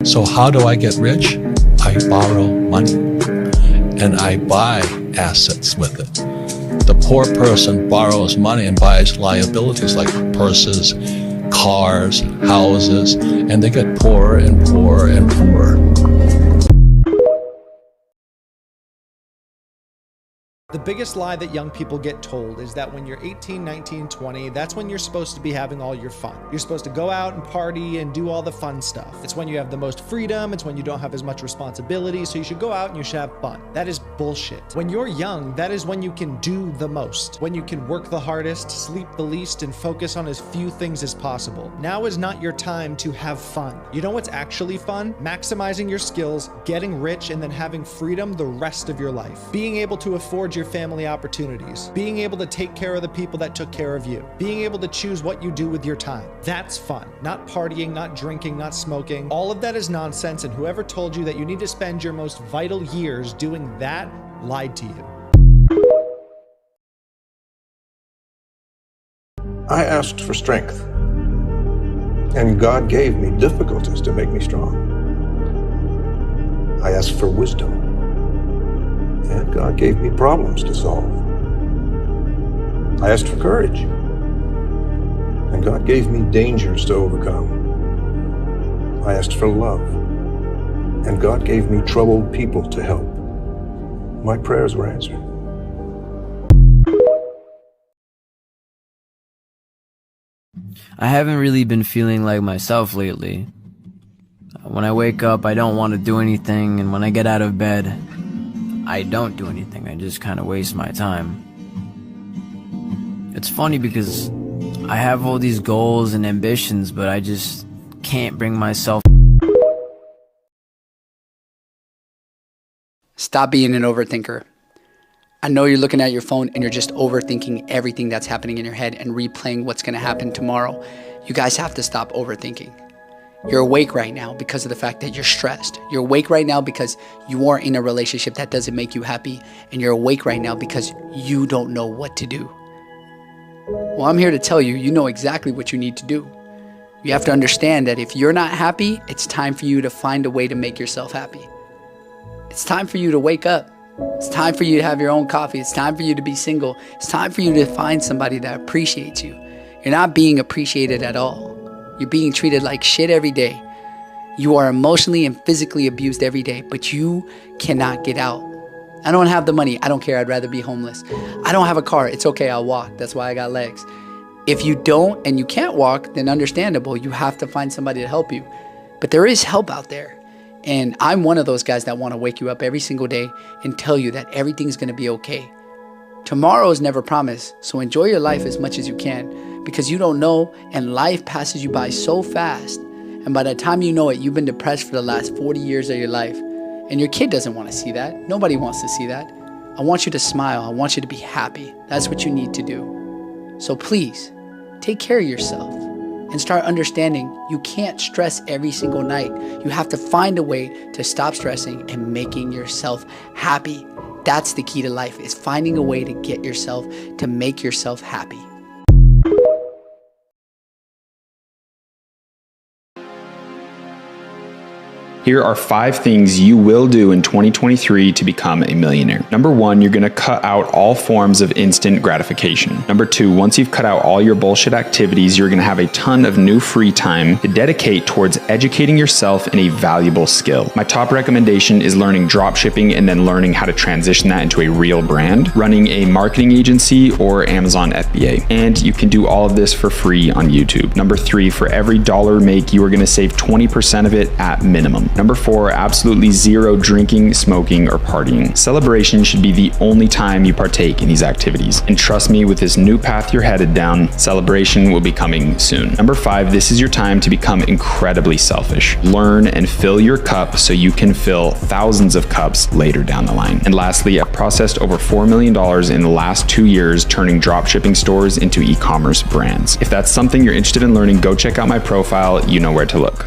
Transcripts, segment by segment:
So how do I get rich? I borrow money and I buy assets with it. The poor person borrows money and buys liabilities like purses, cars, houses, and they get poorer and poorer and poorer. The biggest lie that young people get told is that when you're 18, 19, 20, that's when you're supposed to be having all your fun. You're supposed to go out and party and do all the fun stuff. It's when you have the most freedom. It's when you don't have as much responsibility. So you should go out and you should have fun. That is bullshit. When you're young, that is when you can do the most. When you can work the hardest, sleep the least, and focus on as few things as possible. Now is not your time to have fun. You know what's actually fun? Maximizing your skills, getting rich, and then having freedom the rest of your life. Being able to afford your family opportunities, being able to take care of the people that took care of you, being able to choose what you do with your time. That's fun. Not partying, not drinking, not smoking. All of that is nonsense, and whoever told you that you need to spend your most vital years doing that lied to you. I asked for strength, and God gave me difficulties to make me strong. I asked for wisdom, and God gave me problems to solve. I asked for courage, and God gave me dangers to overcome. I asked for love, and God gave me troubled people to help. My prayers were answered. I haven't really been feeling like myself lately. When I wake up, I don't want to do anything, and when I get out of bed, I don't do anything. I just kind of waste my time. It's funny because I have all these goals and ambitions, but I just can't bring myself. Stop being an overthinker. I know you're looking at your phone and you're just overthinking everything that's happening in your head and replaying what's going to happen tomorrow. You guys have to stop overthinking. You're awake right now because of the fact that you're stressed. You're awake right now because you are in a relationship that doesn't make you happy. And you're awake right now because you don't know what to do. Well, I'm here to tell you, you know exactly what you need to do. You have to understand that if you're not happy, it's time for you to find a way to make yourself happy. It's time for you to wake up. It's time for you to have your own coffee. It's time for you to be single. It's time for you to find somebody that appreciates you. You're not being appreciated at all. You're being treated like shit every day. You are emotionally and physically abused every day, but you cannot get out. I don't have the money. I don't care. I'd rather be homeless. I don't have a car. It's okay. I'll walk. That's why I got legs. If you don't and you can't walk, then understandable. You have to find somebody to help you. But there is help out there. And I'm one of those guys that want to wake you up every single day and tell you that everything's going to be okay. Tomorrow is never promised, so enjoy your life as much as you can because you don't know and life passes you by so fast. And by the time you know it, you've been depressed for the last 40 years of your life. And your kid doesn't want to see that. Nobody wants to see that. I want you to smile. I want you to be happy. That's what you need to do. So please, take care of yourself and start understanding you can't stress every single night. You have to find a way to stop stressing and making yourself happy. That's the key to life, is finding a way to get yourself, to make yourself happy. Here are 5 things you will do in 2023 to become a millionaire. Number 1, you're gonna cut out all forms of instant gratification. Number 2, once you've cut out all your bullshit activities, you're gonna have a ton of new free time to dedicate towards educating yourself in a valuable skill. My top recommendation is learning dropshipping and then learning how to transition that into a real brand, running a marketing agency or Amazon FBA. And you can do all of this for free on YouTube. Number 3, for every dollar make, you are gonna save 20% of it at minimum. Number 4, absolutely zero drinking, smoking, or partying. Celebration should be the only time you partake in these activities. And trust me, with this new path you're headed down, celebration will be coming soon. Number 5, this is your time to become incredibly selfish. Learn and fill your cup so you can fill thousands of cups later down the line. And lastly, I've processed over $4 million in the last 2 years, turning dropshipping stores into e-commerce brands. If that's something you're interested in learning, go check out my profile. You know where to look.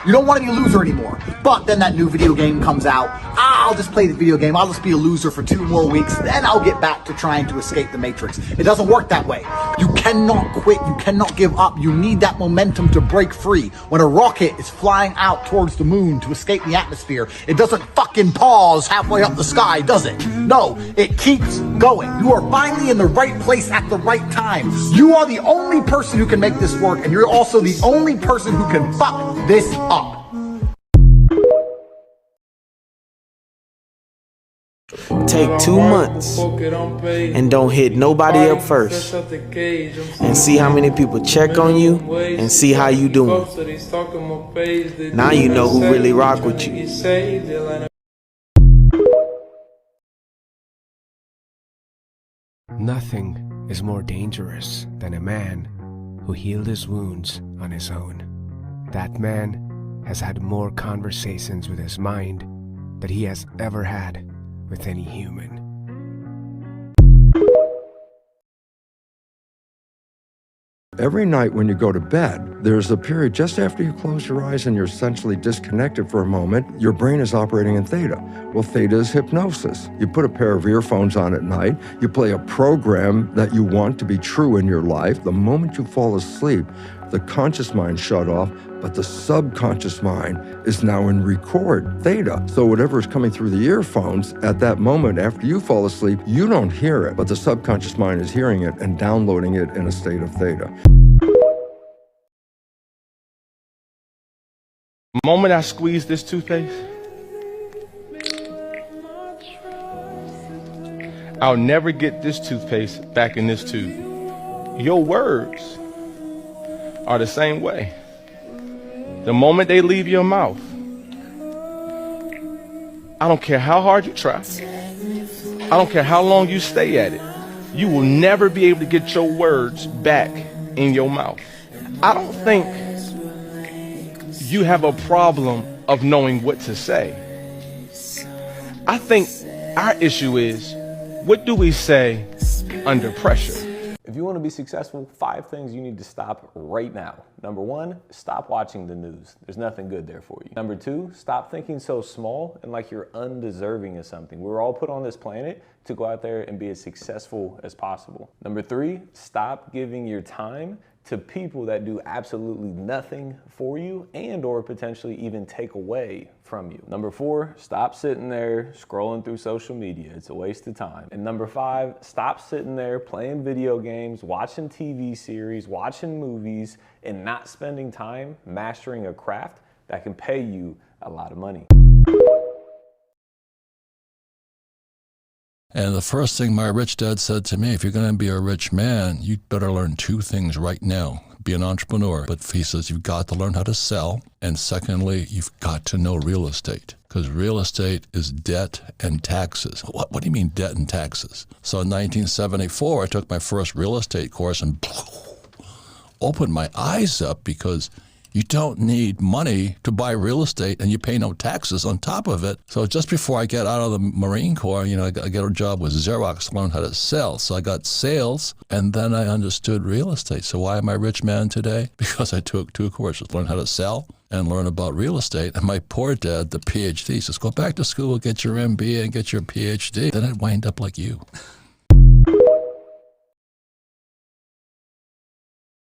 You don't want to be a loser anymore. But then that new video game comes out. I'll just play the video game. I'll just be a loser for 2 more weeks. Then I'll get back to trying to escape the matrix. It doesn't work that way. You cannot quit. You cannot give up. You need that momentum to break free. When a rocket is flying out towards the moon to escape the atmosphere, it doesn't fucking pause halfway up the sky, does it? No, it keeps going. You are finally in the right place at the right time. You are the only person who can make this work, and you're also the only person who can fuck this up. Take 2 months and don't hit nobody up first, and see how many people check on you and see how you doing. Now you know who really rock with you. Nothing is more dangerous than a man who healed his wounds on his own. That man has had more conversations with his mind than he has ever had with any human. Every night when you go to bed, there's a period just after you close your eyes and you're essentially disconnected for a moment. Your brain is operating in theta. Well, theta is hypnosis. You put a pair of earphones on at night, you play a program that you want to be true in your life. The moment you fall asleep, the conscious mind shut off, but the subconscious mind is now in record theta. So whatever is coming through the earphones at that moment after you fall asleep, you don't hear it, but the subconscious mind is hearing it and downloading it in a state of theta. The moment I squeeze this toothpaste, I'll never get this toothpaste back in this tube. Your words are the same way. The moment they leave your mouth, I don't care how hard you try, I don't care how long you stay at it, you will never be able to get your words back in your mouth. I don't think you have a problem of knowing what to say. I think our issue is, what do we say under pressure? If you want to be successful, 5 things you need to stop right now. Number 1, stop watching the news. There's nothing good there for you. Number 2, stop thinking so small and like you're undeserving of something. We're all put on this planet to go out there and be as successful as possible. Number 3, stop giving your time to people that do absolutely nothing for you and or potentially even take away from you. Number 4, stop sitting there scrolling through social media. It's a waste of time. And number 5, stop sitting there playing video games, watching TV series, watching movies, and not spending time mastering a craft that can pay you a lot of money. And the first thing my rich dad said to me, if you're going to be a rich man, you better learn 2 things right now. Be an entrepreneur. But he says you've got to learn how to sell. And secondly, you've got to know real estate. Because real estate is debt and taxes. What do you mean debt and taxes? So in 1974, I took my first real estate course and opened my eyes up, because you don't need money to buy real estate and you pay no taxes on top of it. So just before I get out of the Marine Corps, I got a job with Xerox to learn how to sell. So I got sales, and then I understood real estate. So why am I a rich man today? Because I took 2 courses, learn how to sell and learn about real estate. And my poor dad, the PhD, says, go back to school, get your MBA and get your PhD. Then I'd wind up like you.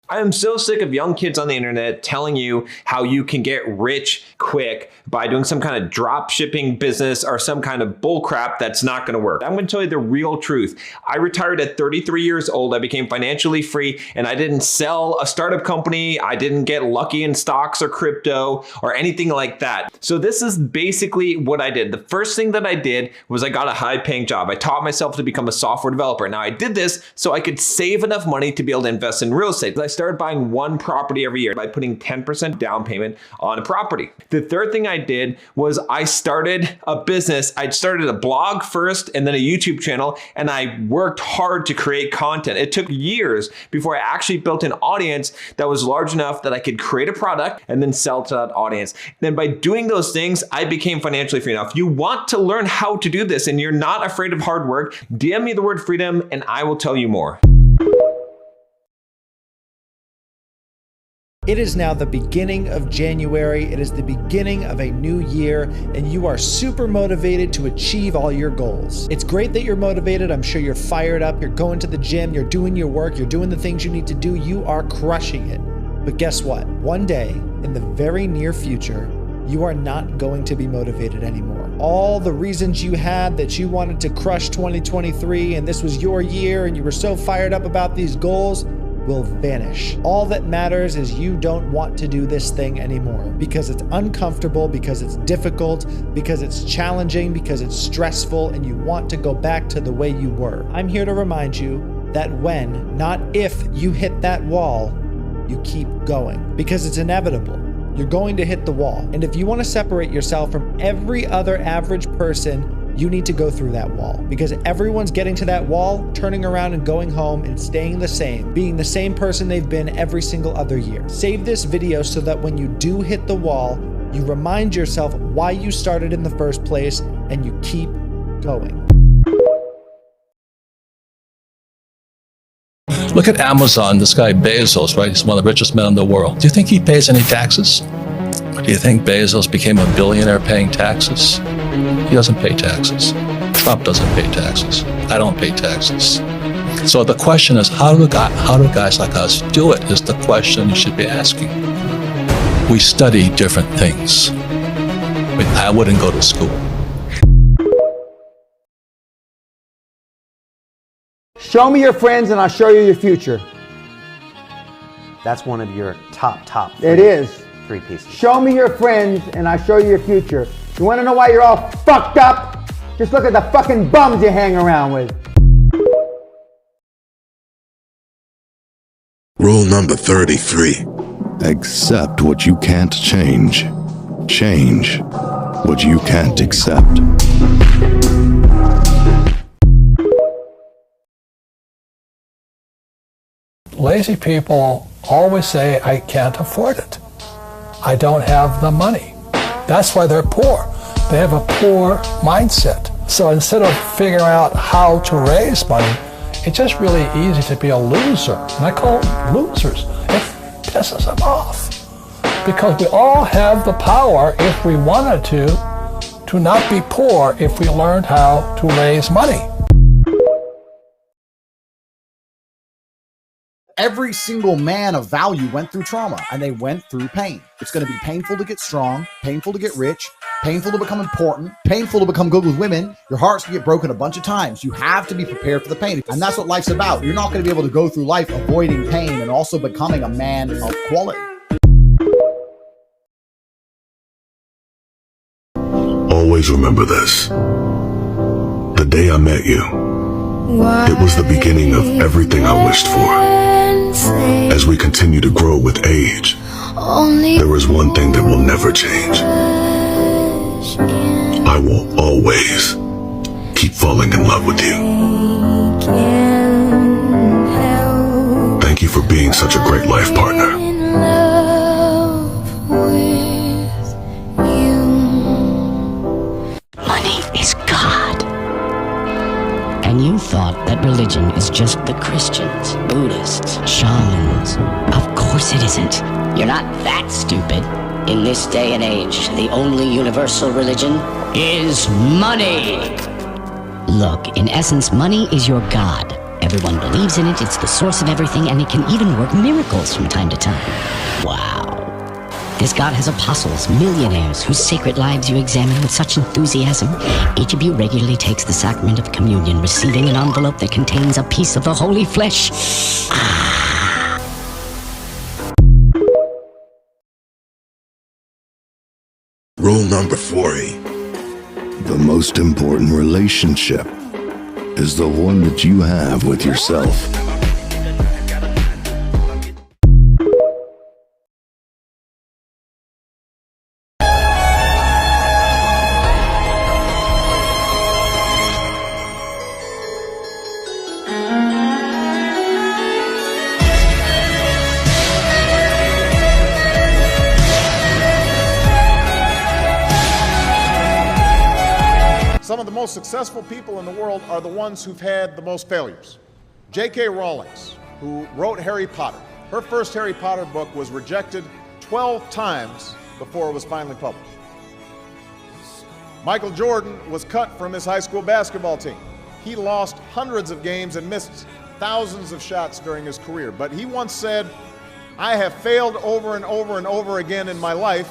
I am so sick of young kids on the internet telling you how you can get rich quick by doing some kind of drop shipping business or some kind of bull crap that's not going to work. I'm going to tell you the real truth. I retired at 33 years old. I became financially free, and I didn't sell a startup company. I didn't get lucky in stocks or crypto or anything like that. So this is basically what I did. The first thing that I did was I got a high paying job. I taught myself to become a software developer. Now I did this so I could save enough money to be able to invest in real estate. I started buying 1 property every year by putting 10% down payment on a property. The third thing I did was I started a business. I started a blog first and then a YouTube channel, and I worked hard to create content. It took years before I actually built an audience that was large enough that I could create a product and then sell to that audience. Then by doing those things, I became financially free. Now, if you want to learn how to do this and you're not afraid of hard work, DM me the word freedom and I will tell you more. It is now the beginning of January. It is the beginning of a new year, and you are super motivated to achieve all your goals. It's great that you're motivated. I'm sure you're fired up. You're going to the gym. You're doing your work. You're doing the things you need to do. You are crushing it. But guess what? One day, in the very near future, you are not going to be motivated anymore. All the reasons you had that you wanted to crush 2023 and this was your year and you were so fired up about these goals will vanish. All that matters is you don't want to do this thing anymore because it's uncomfortable, because it's difficult, because it's challenging, because it's stressful, and you want to go back to the way you were. I'm here to remind you that when, not if, you hit that wall, you keep going because it's inevitable. You're going to hit the wall. And if you want to separate yourself from every other average person, you need to go through that wall because everyone's getting to that wall, turning around and going home and staying the same, being the same person they've been every single other year. Save this video so that when you do hit the wall, you remind yourself why you started in the first place and you keep going. Look at Amazon, this guy Bezos, right? He's one of the richest men in the world. Do you think he pays any taxes? Do you think Bezos became a billionaire paying taxes? He doesn't pay taxes. Trump doesn't pay taxes. I don't pay taxes. So the question is, how do guys like us do it is the question you should be asking. We study different things. I wouldn't go to school. Show me your friends and I'll show you your future. That's one of your top It is. 3 pieces. Show me your friends and I'll show you your future. You want to know why you're all fucked up? Just look at the fucking bums you hang around with. Rule number 33. Accept what you can't change. Change what you can't accept. Lazy people always say, I can't afford it. I don't have the money. That's why they're poor. They have a poor mindset. So instead of figuring out how to raise money, it's just really easy to be a loser. And I call them losers. It pisses them off. Because we all have the power, if we wanted to not be poor if we learned how to raise money. Every single man of value went through trauma and they went through pain. It's going to be painful to get strong, painful to get rich, painful to become important, painful to become good with women. Your heart's going to get broken a bunch of times. You have to be prepared for the pain. And that's what life's about. You're not going to be able to go through life avoiding pain and also becoming a man of quality. Always remember this. The day I met you, it was the beginning of everything I wished for. As we continue to grow with age, there is one thing that will never change. I will always keep falling in love with you. Thank you for being such a great life partner. Money is God. And you thought that religion is just the Christians, Buddhists, shamans. Of course it isn't. You're not that stupid. In this day and age, the only universal religion is money. Look, in essence, money is your God. Everyone believes in it, it's the source of everything, and it can even work miracles from time to time. Wow. This God has apostles, millionaires, whose sacred lives you examine with such enthusiasm. Each of you regularly takes the sacrament of communion, receiving an envelope that contains a piece of the holy flesh. Rule number 40. The most important relationship is the one that you have with yourself. Some of the most successful people in the world are the ones who've had the most failures. J.K. Rowling, who wrote Harry Potter, Her first Harry Potter book was rejected 12 times before it was finally published. Michael Jordan was cut from his high school basketball team. He lost hundreds of games and missed thousands of shots during his career. But he once said, "I have failed over and over and over again in my life,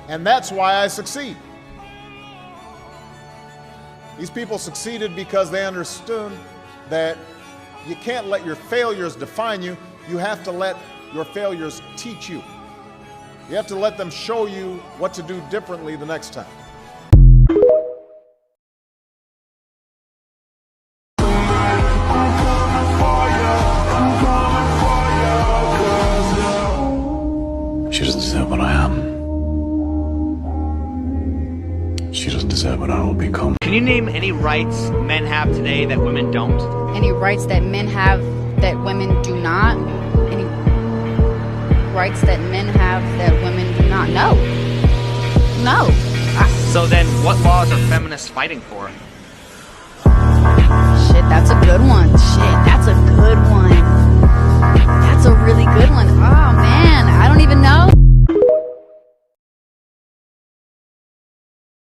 and that's why I succeed." These people succeeded because they understood that you can't let your failures define you. You have to let your failures teach you. You have to let them show you what to do differently the next time. She doesn't deserve what I am. She doesn't deserve what I will become. Can you name any rights men have today that women don't? Any rights that men have that women do not? Any rights that men have that women do not? No. No. So then what laws are feminists fighting for? Shit, that's a good one. Shit, that's a good one. That's a really good one.